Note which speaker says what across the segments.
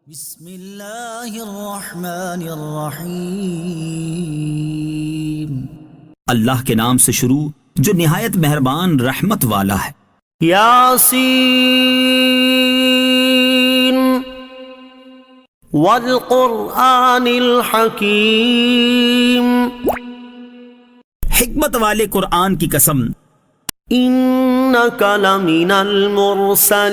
Speaker 1: بسم اللہ الرحمن الرحیم۔
Speaker 2: اللہ کے نام سے شروع جو نہایت مہربان رحمت والا ہے۔
Speaker 3: یاسین والقرآن الحکیم،
Speaker 2: حکمت والے قرآن کی قسم،
Speaker 3: انک لمن المرسلین،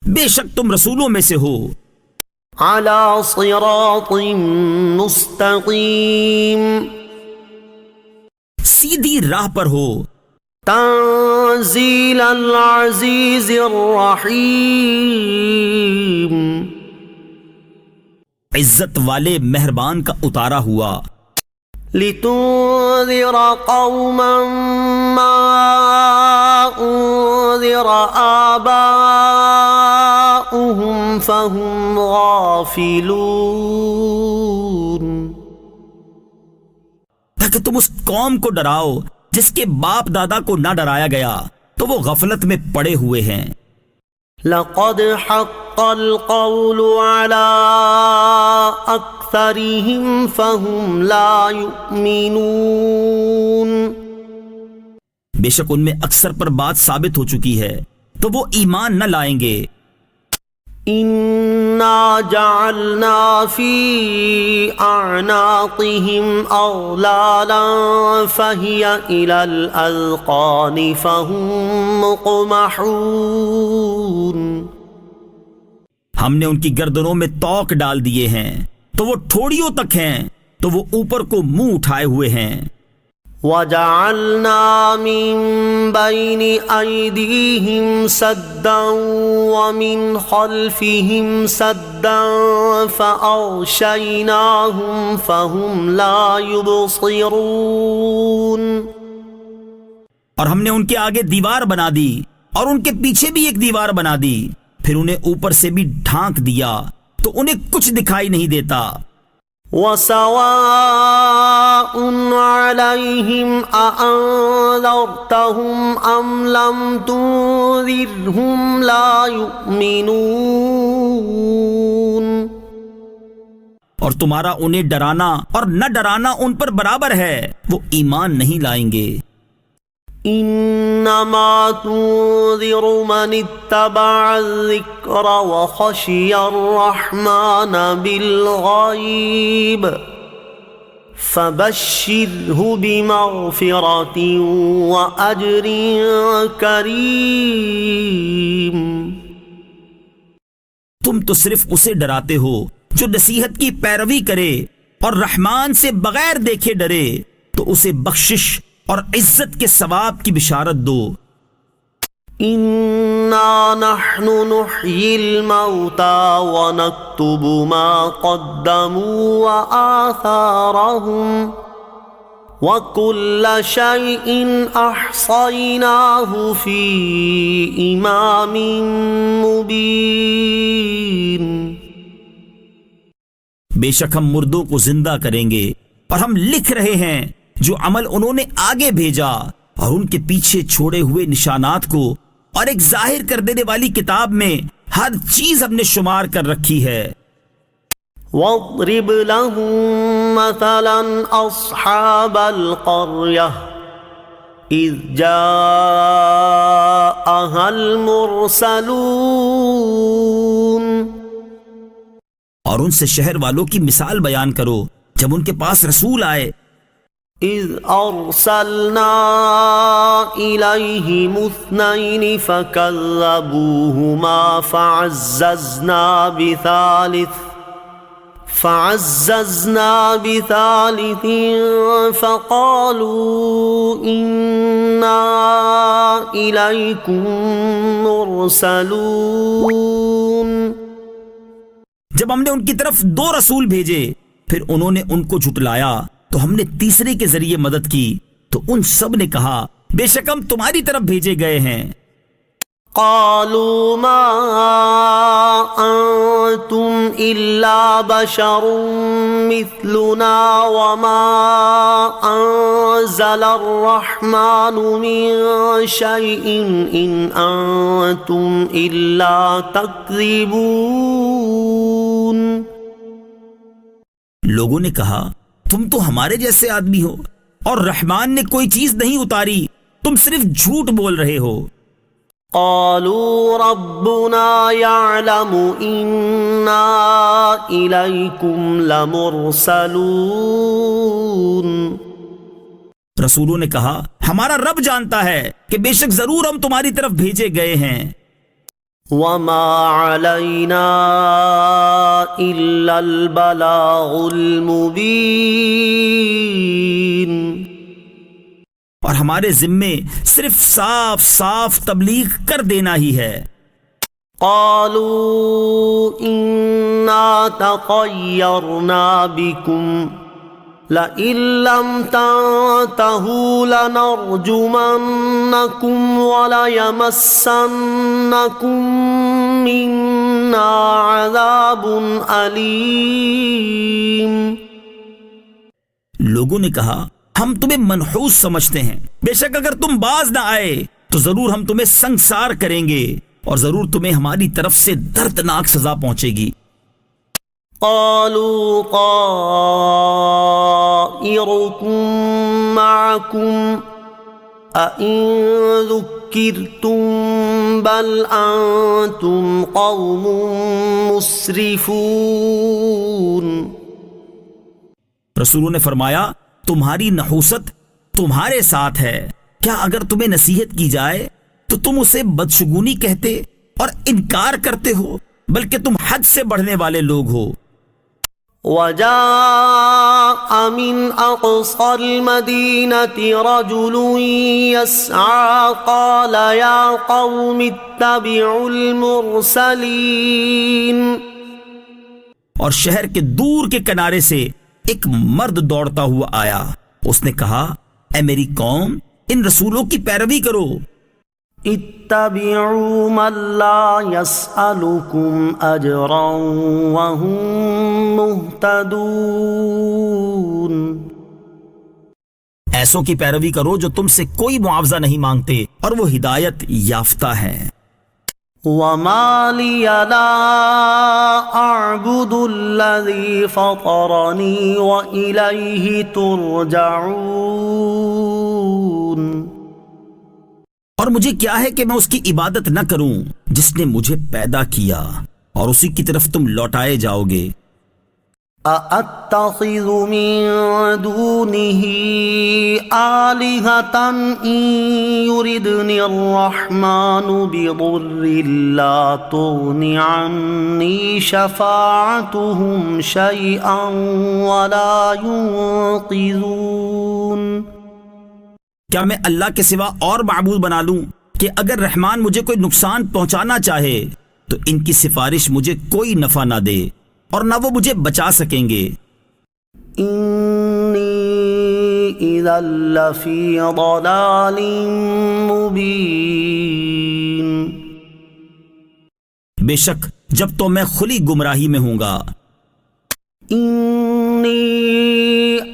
Speaker 2: بے شک تم رسولوں میں سے ہو،
Speaker 3: علی صراط مستقیم،
Speaker 2: سیدھی راہ پر ہو،
Speaker 3: تنزیل العزیز الرحیم،
Speaker 2: عزت والے مہربان کا اتارا ہوا،
Speaker 3: لتنذر قوما ما انذر آباؤهم فهم غافلون،
Speaker 2: تاکہ تم اس قوم کو ڈراؤ جس کے باپ دادا کو نہ ڈرایا گیا تو وہ غفلت میں پڑے ہوئے ہیں۔
Speaker 3: لقد حق القول على اکثرهم فهم لا يؤمنون،
Speaker 2: بے شک ان میں اکثر پر بات ثابت ہو چکی ہے تو وہ ایمان نہ لائیں گے۔
Speaker 3: انا جعلنا في اعناقهم اغلالا فهي الى الاذقان فهم مقمحون،
Speaker 2: ہم نے ان کی گردنوں میں توق ڈال دیے ہیں تو وہ ٹھوڑیوں تک ہیں تو وہ اوپر کو منہ اٹھائے ہوئے ہیں۔
Speaker 3: وجعلنا من بين أيديهم سدا ومن خلفهم سدا فأغشيناهم فهم لا يبصرون،
Speaker 2: اور ہم نے ان کے آگے دیوار بنا دی اور ان کے پیچھے بھی ایک دیوار بنا دی، پھر انہیں اوپر سے بھی ڈھانک دیا تو انہیں کچھ دکھائی نہیں دیتا۔
Speaker 3: وسواء عليهم أأنذرتهم أم لم تنذرهم لا يؤمنون،
Speaker 2: اور تمہارا انہیں ڈرانا اور نہ ڈرانا ان پر برابر ہے، وہ ایمان نہیں لائیں گے۔
Speaker 3: انما تنذر من اتبع الذکر وخشی الرحمن بالغیب فبشرہ بمغفرۃ واجر کریم،
Speaker 2: تم تو صرف اسے ڈراتے ہو جو نصیحت کی پیروی کرے اور رحمان سے بغیر دیکھے ڈرے، تو اسے بخشش اور عزت کے ثواب کی بشارت دو۔
Speaker 3: انا نحن نحیی الموتى ونکتب ما قدموا وآثارهم وكل شيء احصیناہ فی امام مبین،
Speaker 2: بے شک ہم مردوں کو زندہ کریں گے اور ہم لکھ رہے ہیں جو عمل انہوں نے آگے بھیجا اور ان کے پیچھے چھوڑے ہوئے نشانات کو، اور ایک ظاہر کر دینے والی کتاب میں ہر چیز ہم نے شمار کر رکھی ہے۔
Speaker 3: واضرب لهم مثلا اصحاب القرية اذ جاءها المرسلون،
Speaker 2: اور ان سے شہر والوں کی مثال بیان کرو جب ان کے پاس رسول آئے۔
Speaker 3: اذ ارسلنا الیہم اثنین فکذبوہما فعززنا بثالث فقالوا انا الیکم مرسلون،
Speaker 2: جب ہم نے ان کی طرف 2 رسول بھیجے پھر انہوں نے ان کو جھٹلایا تو ہم نے تیسرے کے ذریعے مدد کی، تو ان سب نے کہا بے شک ہم تمہاری طرف بھیجے گئے ہیں۔
Speaker 3: قالوا ما انتم إلا بشر مثلنا وما أنزل الرحمن من شيء إن أنتم إلا تكذبون.
Speaker 2: لوگوں نے کہا تم تو ہمارے جیسے آدمی ہو اور رحمان نے کوئی چیز نہیں اتاری، تم صرف جھوٹ بول رہے ہو.
Speaker 3: قالوا ربنا يعلم إنا إليكم لمرسلون.
Speaker 2: رسولوں نے کہا ہمارا رب جانتا ہے کہ بے شک ضرور ہم تمہاری طرف بھیجے گئے ہیں.
Speaker 3: وما علينا إلا البلاغ المبين.
Speaker 2: اور ہمارے ذمے صرف صاف صاف تبلیغ کر دینا ہی ہے.
Speaker 3: قالوا إنا تطيرنا بكم لئن لم تنتهوا لنرجمنكم وليمسنكم منا عذاب أليم.
Speaker 2: لوگوں نے کہا ہم تمہیں منحوس سمجھتے ہیں، بے شک اگر تم باز نہ آئے تو ضرور ہم تمہیں سنگسار کریں گے اور ضرور تمہیں ہماری طرف سے دردناک سزا پہنچے گی.
Speaker 3: قالوا طائركم معكم أئن ذكرتم بل أنتم قوم مسرفون.
Speaker 2: رسولوں نے فرمایا تمہاری نحوست تمہارے ساتھ ہے، کیا اگر تمہیں نصیحت کی جائے تو تم اسے بدشگونی کہتے اور انکار کرتے ہو، بلکہ تم حد سے بڑھنے والے لوگ ہو.
Speaker 3: وجاء من أقصى المدينة رجل يسعى قال يا قوم اتبعوا المرسلين.
Speaker 2: اور شہر کے دور کے کنارے سے ایک مرد دوڑتا ہوا آیا، اس نے کہا اے میری قوم ان رسولوں کی پیروی کرو.
Speaker 3: اتبعوا من لا يسألكم أجرا وهم مهتدون.
Speaker 2: ایسوں کی پیروی کرو جو تم سے کوئی معاوضہ نہیں مانگتے اور وہ ہدایت یافتہ ہیں.
Speaker 3: وما لي لا أعبد الذي فطرني وإليه ترجعون.
Speaker 2: اور مجھے کیا ہے کہ میں اس کی عبادت نہ کروں جس نے مجھے پیدا کیا اور اسی کی طرف تم لوٹائے جاؤ گے.
Speaker 3: أأتخذ من دونه آلهة إن يردني الرحمن بضر لا تغن عني شفاعتهم شيئا ولا ينقذون.
Speaker 2: کیا میں اللہ کے سوا اور معبود بنا لوں کہ اگر رحمان مجھے کوئی نقصان پہنچانا چاہے تو ان کی سفارش مجھے کوئی نفع نہ دے اور نہ وہ مجھے بچا سکیں گے.
Speaker 3: انی اذا لفی ضلال مبین.
Speaker 2: بے شک جب تو میں کھلی گمراہی میں ہوں گا.
Speaker 3: انی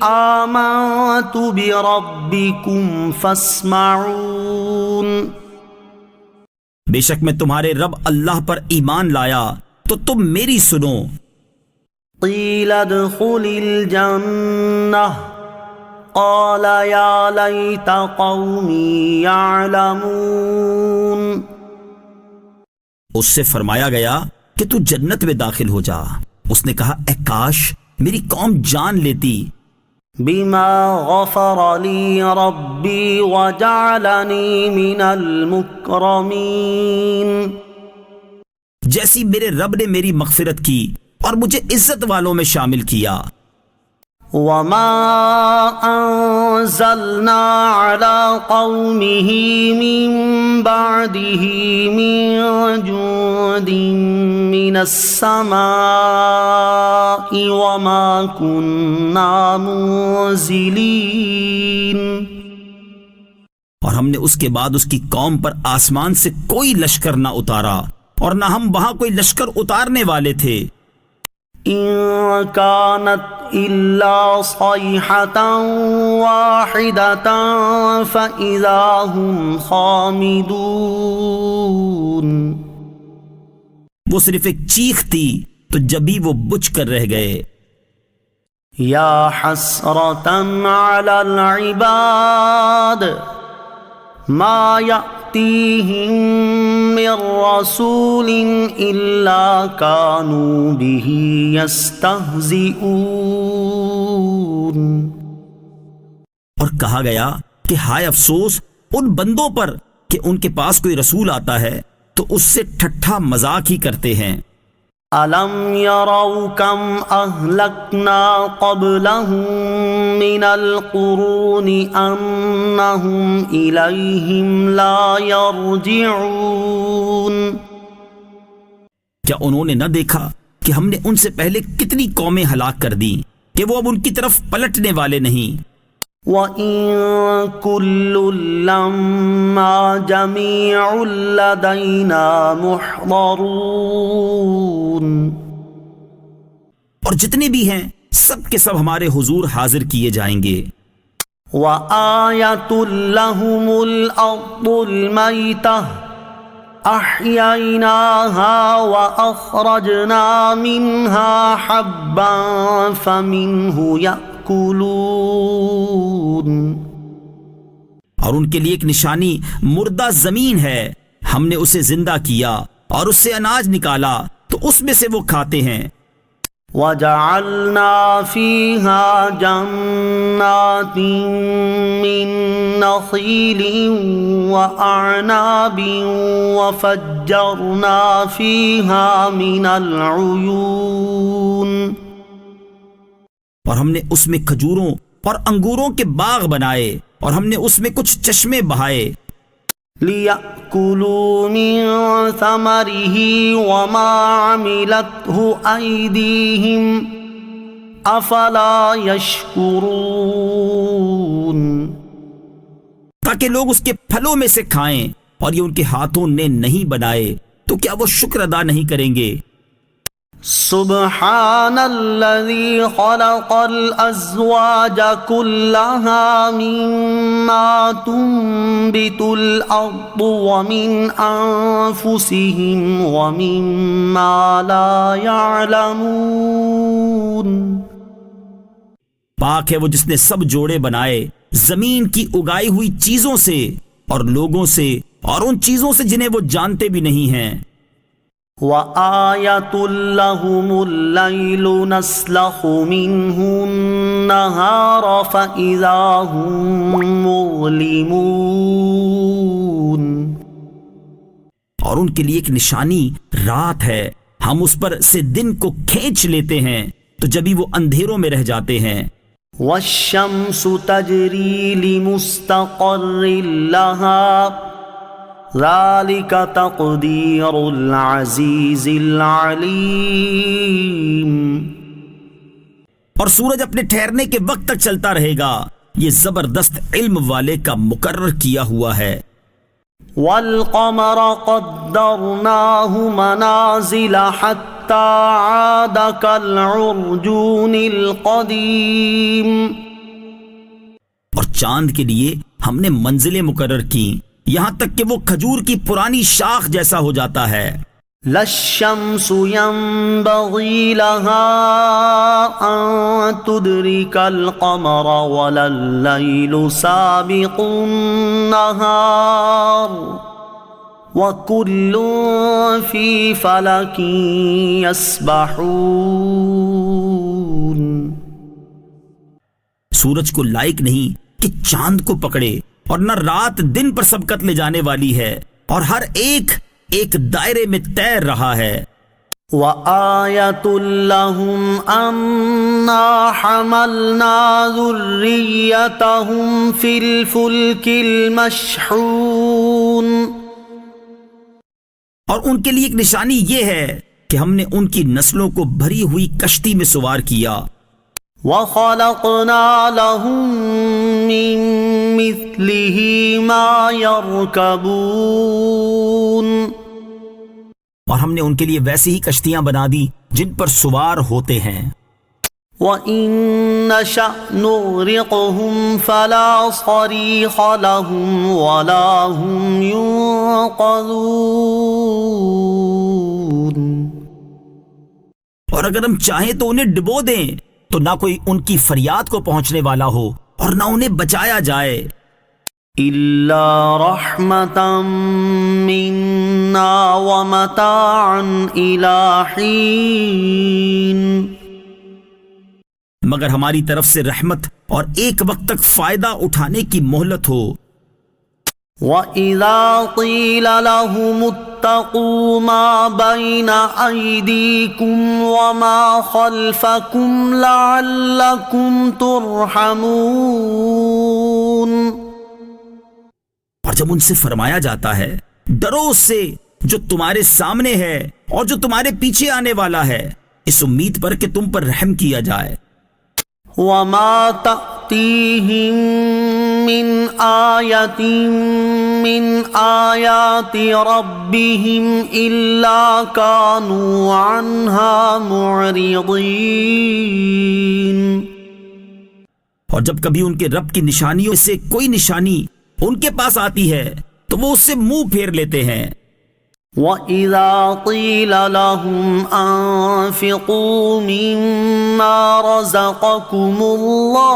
Speaker 3: آمنت بربکم فاسمعون.
Speaker 2: بے شک میں تمہارے رب اللہ پر ایمان لایا تو تم میری سنو.
Speaker 3: قیل ادخل الجنہ قال یا لیت قومی یعلمون.
Speaker 2: اس سے فرمایا گیا کہ تو جنت میں داخل ہو جا. اس نے کہا اے کاش میری قوم جان لیتی.
Speaker 3: بما غفر لی ربی وجعلنی من المکرمین.
Speaker 2: جیسی میرے رب نے میری مغفرت کی اور مجھے عزت والوں میں شامل کیا.
Speaker 3: وما انزلنا على قومه من بعده من جند من السماء وما كنا منزلين.
Speaker 2: اور ہم نے اس کے بعد اس کی قوم پر آسمان سے کوئی لشکر نہ اتارا اور نہ ہم وہاں کوئی لشکر اتارنے والے تھے.
Speaker 3: إن كانت إلا صيحة واحدة فإذا هم خامدون.
Speaker 2: وہ صرف ایک چیخ تھی تو جبھی وہ بجھ کر رہ گئے.
Speaker 3: یا حسرة على العباد ما يأتيهم من رسول إلا كانوا به يستهزئون.
Speaker 2: اور کہا گیا کہ ہائے افسوس ان بندوں پر کہ ان کے پاس کوئی رسول آتا ہے تو اس سے ٹھٹھا مذاق ہی کرتے ہیں.
Speaker 3: أَلَمْ يَرَوْا كَمْ أَهْلَكْنَا قَبْلَهُمْ مِنَ الْقُرُونِ أَنَّهُمْ إِلَيْهِمْ لَا يَرْجِعُونَ.
Speaker 2: کیا انہوں نے نہ دیکھا کہ ہم نے ان سے پہلے کتنی قومیں ہلاک کر دی کہ وہ اب ان کی طرف پلٹنے والے نہیں.
Speaker 3: وَإِن كُلٌّ لَّمَّا جَمِيعٌ لَّدَيْنَا مُحْضَرُونَ.
Speaker 2: اور جتنے بھی ہیں سب کے سب ہمارے حضور حاضر کیے جائیں گے.
Speaker 3: وَآيَةٌ لَّهُمُ الْأَرْضُ الْمَيْتَةُ أَحْيَيْنَاهَا وَأَخْرَجْنَا مِنْهَا حَبًّا فَمِنْهُ يَأْكُلُونَ.
Speaker 2: اور ان کے لیے ایک نشانی مردہ زمین ہے، ہم نے اسے زندہ کیا اور اس سے اناج نکالا تو اس میں سے وہ کھاتے ہیں.
Speaker 3: وَجَعَلْنَا فِيهَا جَنَّاتٍ مِّن نَّخِيلٍ وَأَعْنَابٍ وَفَجَّرْنَا فِيهَا مِنَ الْعُيُونِ.
Speaker 2: اور ہم نے اس میں کھجوروں اور انگوروں کے باغ بنائے اور ہم نے اس میں کچھ چشمے بہائے.
Speaker 3: لِيَأْكُلُوا مِن ثَمَرِهِ وَمَا عَمِلَتْهُ أَيْدِيهِمْ أَفَلَا يَشْكُرُونَ.
Speaker 2: تاکہ لوگ اس کے پھلوں میں سے کھائیں اور یہ ان کے ہاتھوں نے نہیں بنائے تو کیا وہ شکر ادا نہیں کریں گے.
Speaker 3: سبحان الذي خلق الأزواج كلها مما تنبت الأرض ومن أنفسهم ومما لا يعلمون.
Speaker 2: پاک ہے وہ جس نے سب جوڑے بنائے زمین کی اگائی ہوئی چیزوں سے اور لوگوں سے اور ان چیزوں سے جنہیں وہ جانتے بھی نہیں ہیں.
Speaker 3: وَآيَةٌ لَّهُمُ اللَّيْلُ نَسْلَخُ مِنْهُ النَّهَارَ فَإِذَا هُم مُّظْلِمُونَ.
Speaker 2: اور ان کے لیے ایک نشانی رات ہے، ہم اس پر سے دن کو کھینچ لیتے ہیں تو جبھی وہ اندھیروں میں رہ جاتے ہیں.
Speaker 3: وَالشَّمْسُ تَجْرِي لِمُسْتَقَرٍّ لَّهَا ذَلِكَ تَقْدِيرُ الْعَزِيزِ الْعَلِيمِ.
Speaker 2: اور سورج اپنے ٹھہرنے کے وقت تک چلتا رہے گا، یہ زبردست علم والے کا مقرر کیا ہوا ہے.
Speaker 3: وَالْقَمَرَ قَدَّرْنَاهُ مَنَازِلَ حَتَّى عَادَ كَالْعُرْجُونِ الْقَدِيمِ.
Speaker 2: اور چاند کے لیے ہم نے منزلیں مقرر کی یہاں تک کہ وہ کھجور کی پرانی شاخ جیسا ہو جاتا ہے.
Speaker 3: لا الشمس ينبغي لها أن تدرك القمر ولا الليل سابق النهار وكل في فلك يسبحون.
Speaker 2: سورج کو لائق نہیں کہ چاند کو پکڑے اور نہ رات دن پر سبقت لے جانے والی ہے اور ہر ایک ایک دائرے میں تیر رہا ہے.
Speaker 3: وَآيَةٌ لَّهُمْ أَنَّا حَمَلْنَا ذُرِّيَّتَهُمْ فِي الْفُلْكِ الْمَشْحُونِ.
Speaker 2: اور ان کے لیے ایک نشانی یہ ہے کہ ہم نے ان کی نسلوں کو بھری ہوئی کشتی میں سوار کیا.
Speaker 3: وَخَلَقْنَا لَهُم مِّن مِّثْلِهِ مَا يَرْكَبُونَ.
Speaker 2: اور ہم نے ان کے لیے ویسی ہی کشتیاں بنا دی جن پر سوار ہوتے ہیں.
Speaker 3: وَإِن نَّشَأْ نُغْرِقْهُمْ فَلَا صَرِيخَ لَهُمْ وَلَا هُمْ يُنقَذُونَ.
Speaker 2: اور اگر ہم چاہیں تو انہیں ڈبو دیں تو نہ کوئی ان کی فریاد کو پہنچنے والا ہو اور نہ انہیں بچایا جائے.
Speaker 3: إِلَّا رَحْمَةً مِّنَّا وَمَتَاعًا إِلَى حِينٍ.
Speaker 2: مگر ہماری طرف سے رحمت اور ایک وقت تک فائدہ اٹھانے کی مہلت ہو.
Speaker 3: وَإِذَا قِيلَ لَهُمُ اتَّقُوا مَا بَيْنَ أَيْدِيكُمْ وَمَا خَلْفَكُمْ لَعَلَّكُمْ تُرْحَمُونَ.
Speaker 2: اور جب ان سے فرمایا جاتا ہے ڈرو اس سے جو تمہارے سامنے ہے اور جو تمہارے پیچھے آنے والا ہے، اس امید پر کہ تم پر رحم کیا جائے.
Speaker 3: وَمَا تَأْتِيهِم مِّنْ آيَةٍ مِّنْ آيَاتِ رَبِّهِمْ إِلَّا كَانُوا عَنْهَا مُعْرِضِينَ.
Speaker 2: اور جب کبھی ان کے رب کی نشانیوں سے کوئی نشانی ان کے پاس آتی ہے تو وہ اس سے منہ پھیر لیتے ہیں.
Speaker 3: وَإِذَا قِيلَ لَهُمْ أَنفِقُوا مِمَّا رَزَقَكُمُ اللَّهُ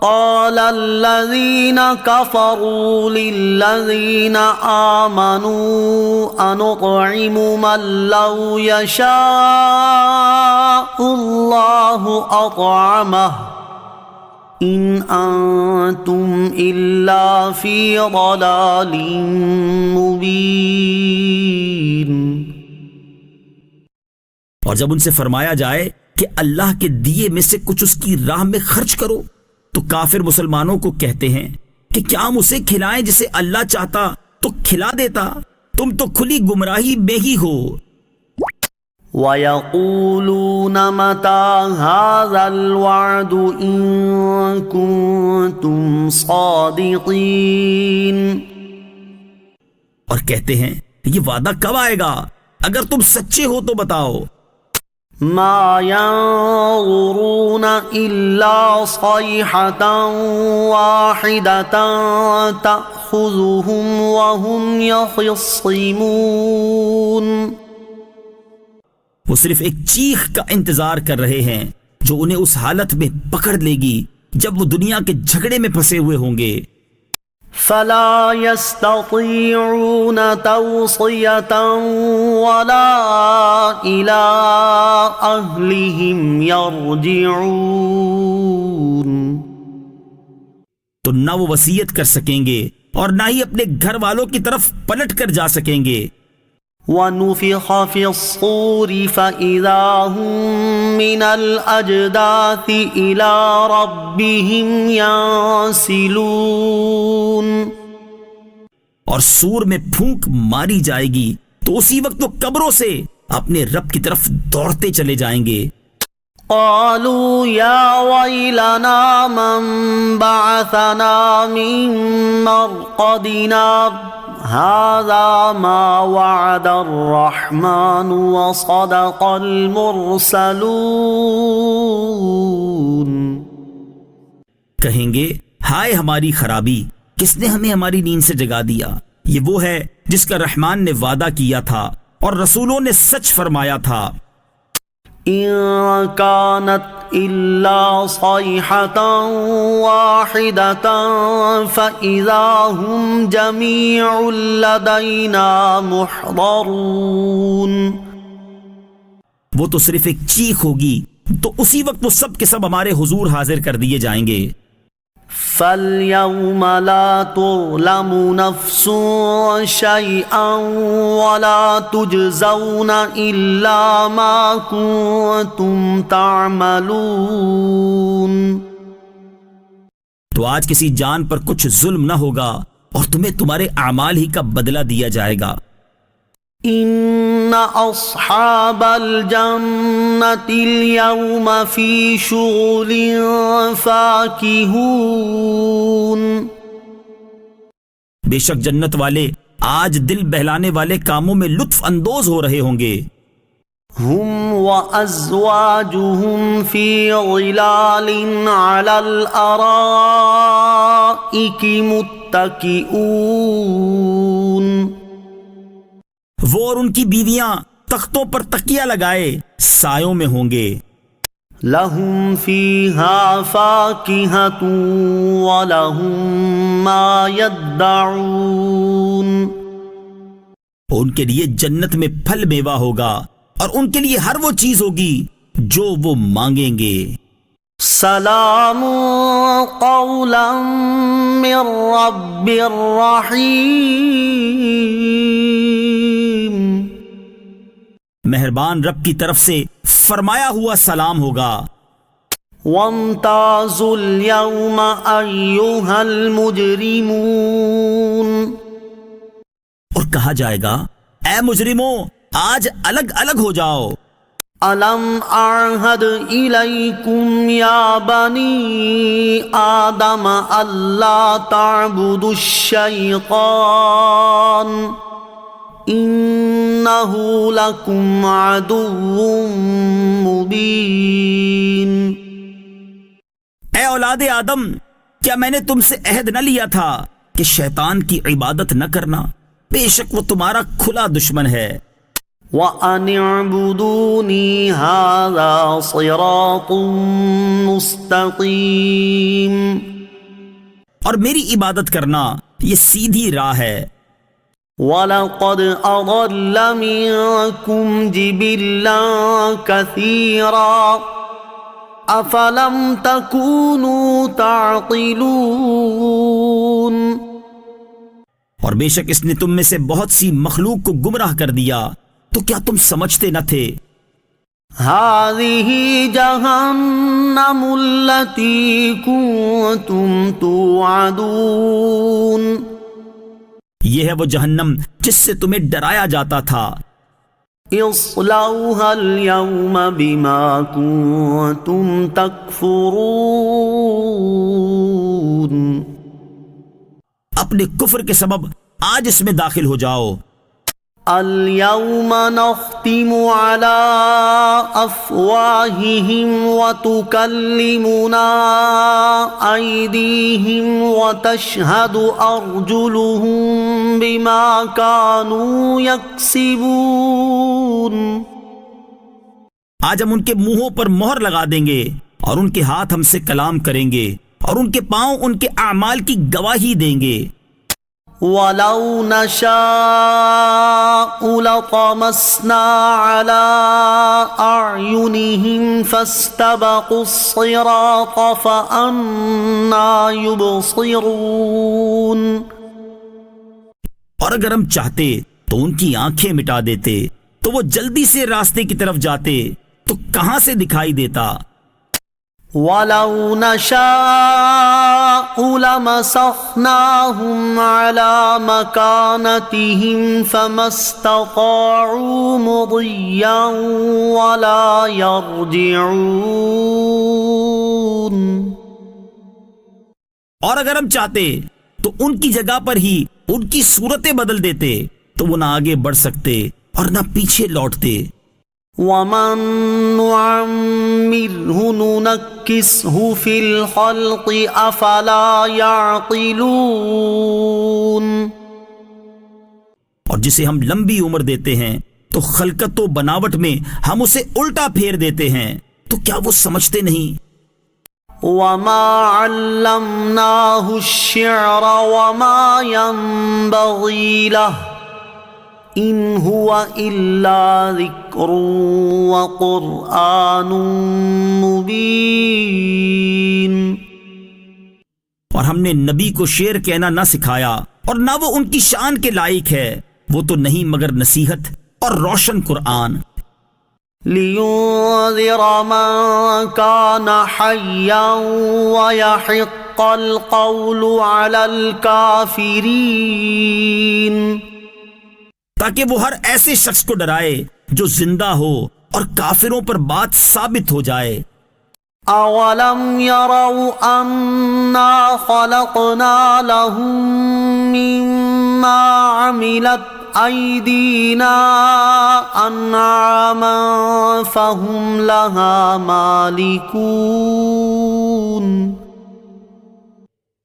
Speaker 3: قَالَ الَّذِينَ كَفَرُوا لِلَّذِينَ آمَنُوا أَنُطْعِمُ مَن لَّوْ يَشَاءُ اللَّهُ أَطْعَمَهُ إِنْ أَنْتُمْ إِلَّا فِي ضَلَالٍ مُبِينٍ.
Speaker 2: اور جب ان سے فرمایا جائے کہ اللہ کے دیے میں سے کچھ اس کی راہ میں خرچ کرو تو کافر مسلمانوں کو کہتے ہیں کہ کیا ہم اسے کھلائیں جسے اللہ چاہتا تو کھلا دیتا، تم تو کھلی گمراہی میں ہی ہو.
Speaker 3: وَيَقُولُونَ مَتَى هَذَا الْوَعْدُ إِن كُنتُمْ صَادِقِينَ.
Speaker 2: اور کہتے ہیں یہ وعدہ کب آئے گا؟ اگر تم سچے ہو تو بتاؤ.
Speaker 3: مَا يَنظُرُونَ إِلَّا صَيْحَةً وَاحِدَةً تَأْخُذُهُمْ وَهُمْ يَخِصِّمُونَ.
Speaker 2: وہ صرف ایک چیخ کا انتظار کر رہے ہیں جو انہیں اس حالت میں پکڑ لے گی جب وہ دنیا کے جھگڑے میں پھنسے ہوئے ہوں گے.
Speaker 3: فَلَا يَسْتَطِيعُونَ تَوْصِيَةً وَلَا إِلَىٰ أَهْلِهِمْ يَرْجِعُونَ.
Speaker 2: تو نہ وہ وصیت کر سکیں گے اور نہ ہی اپنے گھر والوں کی طرف پلٹ کر جا سکیں گے.
Speaker 3: وَنُفِخَ فِي الصُّورِ فَإِذَا هُم مِّنَ الْأَجْدَاثِ إِلَىٰ رَبِّهِمْ يَنسِلُونَ.
Speaker 2: اور سور میں پھونک ماری جائے گی تو اسی وقت وہ قبروں سے اپنے رب کی طرف دوڑتے چلے جائیں گے.
Speaker 3: قالوا يا ويلنا من بعثنا من مرقدنا هذا ما وعد الرحمن وصدق المرسلون.
Speaker 2: کہیں گے ہائے ہماری خرابی، کس نے ہمیں ہماری نیند سے جگا دیا؟ یہ وہ ہے جس کا رحمان نے وعدہ کیا تھا اور رسولوں نے سچ فرمایا تھا.
Speaker 3: إن كانت إلا صيحة واحدة فإذا هم جميع لدينا محضرون.
Speaker 2: وہ تو صرف ایک چیخ ہوگی تو اسی وقت وہ سب کے سب ہمارے حضور حاضر کر دیے جائیں گے.
Speaker 3: فَالْيَوْمَ لَا تُظْلَمُ نَفْسٌ شَيْئًا وَلَا تُجْزَوْنَ إِلَّا مَا كُنتُمْ تَعْمَلُونَ.
Speaker 2: تو آج کسی جان پر کچھ ظلم نہ ہوگا اور تمہیں تمہارے اعمال ہی کا بدلہ دیا جائے گا.
Speaker 3: إن أصحاب الجنة اليوم في شغل فاكهون.
Speaker 2: بے شک جنت والے آج دل بہلانے والے کاموں میں لطف اندوز ہو رہے ہوں گے.
Speaker 3: هم وأزواجهم في ظلال على الأرائك متكئون.
Speaker 2: وہ اور ان کی بیویاں تختوں پر تکیہ لگائے سایوں میں ہوں گے.
Speaker 3: لهم فيها فاكهة ولهم ما يدعون.
Speaker 2: ان کے لیے جنت میں پھل میوہ ہوگا اور ان کے لیے ہر وہ چیز ہوگی جو وہ مانگیں گے.
Speaker 3: سلام قولا من رب الرحیم.
Speaker 2: مہربان رب کی طرف سے فرمایا ہوا سلام ہوگا.
Speaker 3: وامتازوا اليوم أيها المجرمون.
Speaker 2: اور کہا جائے گا اے مجرموں آج الگ الگ ہو جاؤ.
Speaker 3: ألم أعهد إليكم يا بني آدم ألا تعبدوا الشيطان إنه لكم عدو مبين.
Speaker 2: اے اولاد آدم کیا میں نے تم سے عہد نہ لیا تھا کہ شیطان کی عبادت نہ کرنا؟ بے شک وہ تمہارا کھلا دشمن ہے.
Speaker 3: وَأَنِ اعْبُدُونِي هَذَا صِرَاطٌ مُسْتَقِيمٌ.
Speaker 2: اور میری عبادت کرنا یہ سیدھی راہ ہے.
Speaker 3: وَلَقَدْ أَضَلَّ مِنكُمْ جِبِلًّا كَثِيرًا أَفَلَمْ تَكُونُوا تَعْقِلُونَ.
Speaker 2: اور بے شک اس نے تم میں سے بہت سی مخلوق کو گمراہ کر دیا تو کیا تم سمجھتے نہ تھے؟
Speaker 3: هذه جهنم التي كنتم توعدون.
Speaker 2: یہ ہے وہ جہنم جس سے تمہیں ڈرایا جاتا تھا.
Speaker 3: اصلوها اليوم بما كنتم تكفرون.
Speaker 2: اپنے کفر کے سبب آج اس میں داخل ہو جاؤ.
Speaker 3: اليوم نختم على أفواههم وتكلمنا أيديهم وتشهد أرجلهم بما كانوا يكسبون.
Speaker 2: آج ہم ان کے منہوں پر مہر لگا دیں گے اور ان کے ہاتھ ہم سے کلام کریں گے اور ان کے پاؤں ان کے اعمال کی گواہی دیں گے.
Speaker 3: وَلَوْ نَشَاءُ لَطَمَسْنَا عَلَىٰ أَعْيُنِهِمْ فَاسْتَبَقُوا الصِّرَاطَ فَأَنَّىٰ يُبْصِرُونَ.
Speaker 2: اور اگر ہم چاہتے تو ان کی آنکھیں مٹا دیتے تو وہ جلدی سے راستے کی طرف جاتے تو کہاں سے دکھائی دیتا.
Speaker 3: وَلَوْ نَشَاءُ لَمَسَخْنَاهُمْ عَلَىٰ مَكَانَتِهِمْ فَمَا اسْتَطَاعُوا مُضِيًّا وَلَا يَرْجِعُونَ.
Speaker 2: اور اگر ہم چاہتے تو ان کی جگہ پر ہی ان کی صورتیں بدل دیتے تو وہ نہ آگے بڑھ سکتے اور نہ پیچھے لوٹتے.
Speaker 3: وَمَن نُعَمِّرْهُ نُنَكِّسْهُ فِي الْخَلْقِ أَفَلَا يَعْقِلُونَ.
Speaker 2: اور جسے ہم لمبی عمر دیتے ہیں تو خلقت و بناوٹ میں ہم اسے الٹا پھیر دیتے ہیں تو کیا وہ سمجھتے نہیں؟
Speaker 3: وَمَا عَلَّمْنَاهُ الشِّعْرَ وَمَا يَنبَغِي لَهُ إِنْ هُوَ إِلَّا ذِكْرٌ وَقُرْآنٌ مُبِينٌ.
Speaker 2: اور ہم نے نبی کو شعر کہنا نہ سکھایا اور نہ وہ ان کی شان کے لائق ہے. وہ تو نہیں مگر نصیحت اور روشن قرآن.
Speaker 3: لِيُنذِرَ مَن كَانَ حَيًّا وَيَحِقَّ الْقَوْلُ عَلَى الْكَافِرِينَ.
Speaker 2: تاکہ وہ ہر ایسے شخص کو ڈرائے جو زندہ ہو اور کافروں پر بات ثابت ہو جائے.
Speaker 3: أولم يروا أنا خلقنا لهم مما عملت أيدينا أنعاما فهم لها مالكون؟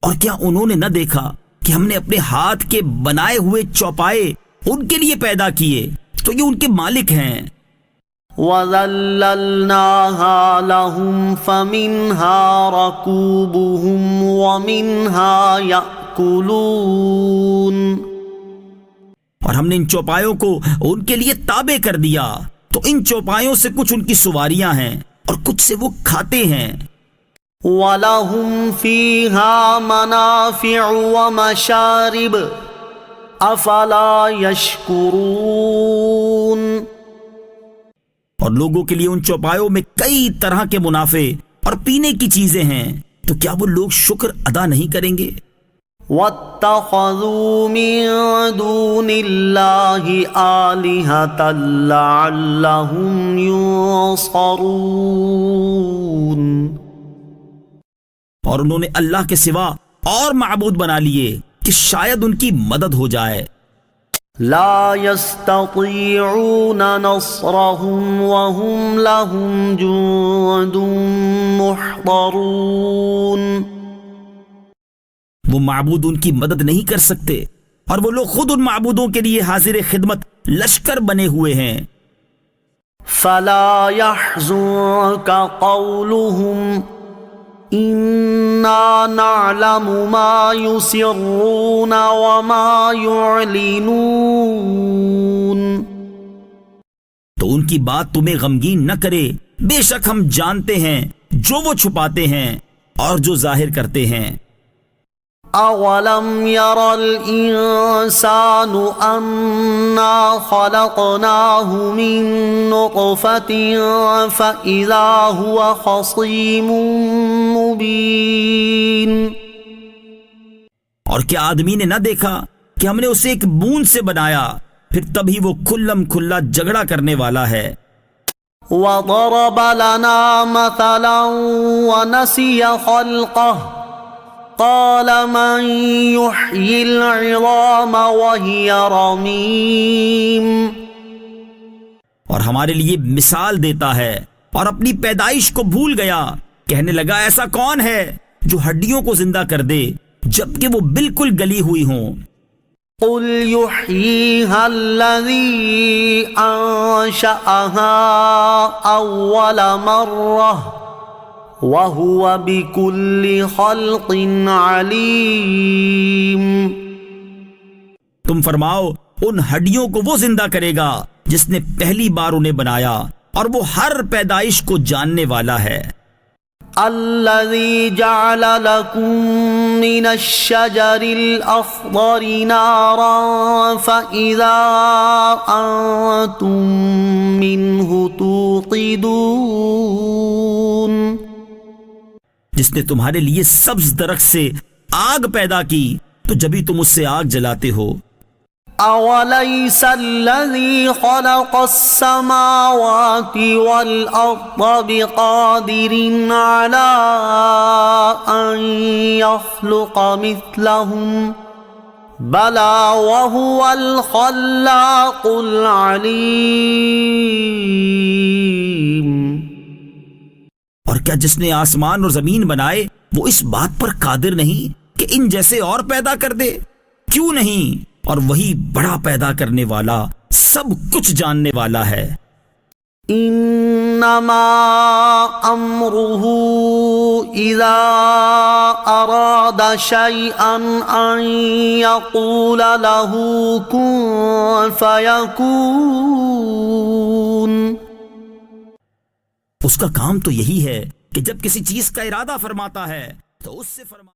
Speaker 2: اور کیا انہوں نے نہ دیکھا کہ ہم نے اپنے ہاتھ کے بنائے ہوئے چوپائے ان کے لیے پیدا کیے تو یہ ان کے مالک ہیں.
Speaker 3: وَذَلَّلْنَاهَا لَهُمْ فَمِنْهَا رَكُوبُهُمْ وَمِنْهَا يَأْكُلُونَ.
Speaker 2: اور ہم نے ان چوپایوں کو ان کے لیے تابع کر دیا تو ان چوپایوں سے کچھ ان کی سواریاں ہیں اور کچھ سے وہ کھاتے ہیں.
Speaker 3: وَلَهُمْ فِيهَا مَنَافِعُ وَمَشَارِبُ أَفَلَا يَشْكُرُونَ.
Speaker 2: اور لوگوں کے لیے ان چوپایوں میں کئی طرح کے منافع اور پینے کی چیزیں ہیں تو کیا وہ لوگ شکر ادا نہیں کریں گے؟
Speaker 3: وَاتَّخَذُوا مِن دُونِ اللَّهِ آلِهَةً لَعَلَّهُمْ يُنصَرُونَ. اور انہوں نے اللہ کے سوا اور معبود بنا لیے کہ شاید ان کی مدد ہو جائے. لا يستطيعون نصرهم وهم لهم جند محضرون.
Speaker 2: وہ معبود ان کی مدد نہیں کر سکتے اور وہ لوگ خود ان معبودوں کے لیے حاضر خدمت لشکر بنے ہوئے ہیں.
Speaker 3: فلا يحزنك قولهم إنا نعلم ما يسرون وما يعلنون.
Speaker 2: تو ان کی بات تمہیں غمگین نہ کرے، بے شک ہم جانتے ہیں جو وہ چھپاتے ہیں اور جو ظاہر کرتے ہیں.
Speaker 3: أولم ير الإنسان أنا خلقناه من نطفة فإذا هو خصيم مبين.
Speaker 2: اور کیا آدمی نے نہ دیکھا کہ ہم نے اسے ایک بوند سے بنایا پھر تبھی وہ کھلم کھلا جھگڑا کرنے والا ہے.
Speaker 3: وضرب لنا مثلا ونسي خلقه قال من يحيي العظام وهي رميم.
Speaker 2: اور ہمارے لیے مثال دیتا ہے اور اپنی پیدائش کو بھول گیا، کہنے لگا ایسا کون ہے جو ہڈیوں کو زندہ کر دے جبکہ وہ بالکل گلی ہوئی ہوں.
Speaker 3: قل يحييها الذي أنشأها أول مرة وَهُوَ بِكُلِّ خَلْقٍ عَلِيمٌ.
Speaker 2: تم فرماؤ ان ہڈیوں کو وہ زندہ کرے گا جس نے پہلی بار انہیں بنایا اور وہ ہر پیدائش کو جاننے والا ہے.
Speaker 3: الَّذِي جَعَلَ لَكُم مِّنَ الشَّجَرِ الْأَخْضَرِ نَارًا فَإِذَا أَنتُم مِّنْهُ تُوقِدُونَ.
Speaker 2: جس نے تمہارے لیے سبز درخت سے آگ پیدا کی تو جبھی تم اس سے آگ جلاتے ہو.
Speaker 3: أَوَلَيْسَ الَّذِي خَلَقَ السَّمَاوَاتِ وَالْأَرْضَ بِقَادِرٍ عَلَىٰ أَن يَخْلُقَ مِثْلَهُم بَلَىٰ وَهُوَ الْخَلَّاقُ الْعَلِيمُ.
Speaker 2: اور کیا جس نے آسمان اور زمین بنائے وہ اس بات پر قادر نہیں کہ ان جیسے اور پیدا کر دے؟ کیوں نہیں، اور وہی بڑا پیدا کرنے والا سب کچھ جاننے والا ہے.
Speaker 3: انما امره اذا اراد شيئا ان يقول له كن فيكون.
Speaker 2: اس کا کام تو یہی ہے کہ جب کسی چیز کا ارادہ فرماتا ہے تو اس سے فرما